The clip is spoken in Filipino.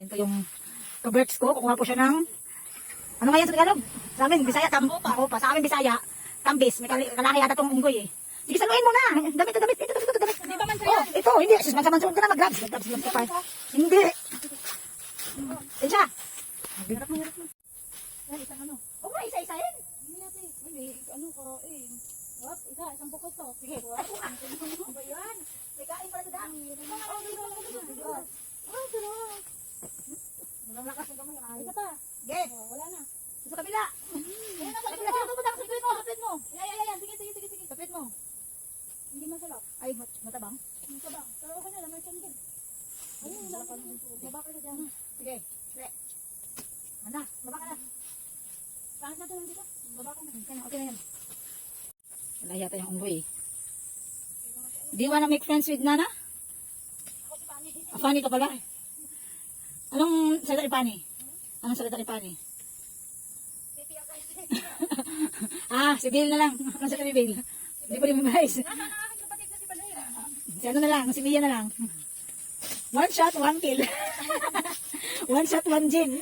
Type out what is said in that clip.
Ito yung kaberts ko. Kukuha po siya ng, ano nga yan sa Tagalog? Sa amin, Bisaya, opa. Sa amin, Bisaya, tambis. May kalahi yata itong unggoy eh. Sige, saluhin mo na. Damit. Ito, damit. Hindi ba man Oh, ito, hindi. Sus, mansa-mansa ka na mag-grabs. Hindi. Yan siya. Hirap mo. Yan, isang ano. Oh, may isa-isahin. Hindi natin. May ano karain. What? Isang bukod to. Sige. Ay, buka. Ano ba yan? May kain pala sa daan. Sarap. Walang lakas ng kamay. Ito pa. Sige. Wala na. Sa kabila. Ayan na, Sa kabila. Sige, pupunta ka sa kapit mo. Kapit mo. Yan. Sige. Kapit mo. Hindi masarap. Ay, matabang. Ang sabang. Pero okay na, laman siyang din. Ayun, baba ka na dyan. Sige. Sige. Ano? Baba ka na. Pangit na ito nandito. Baba ka na. Okay na yan. Wala yata yung unggoy. Do you wanna make friends with Nana? Ako si Pani. Fanny ka pala. Anong salita ni Fanny? Anong salita ni Fanny? Si Bill na lang. Anong salita ni Bill? Hindi ko rin-memorize. Nasa ang aking kapatid na si Balaya. Si ano na lang, si Mia na lang. One shot, one kill. One shot, one gin.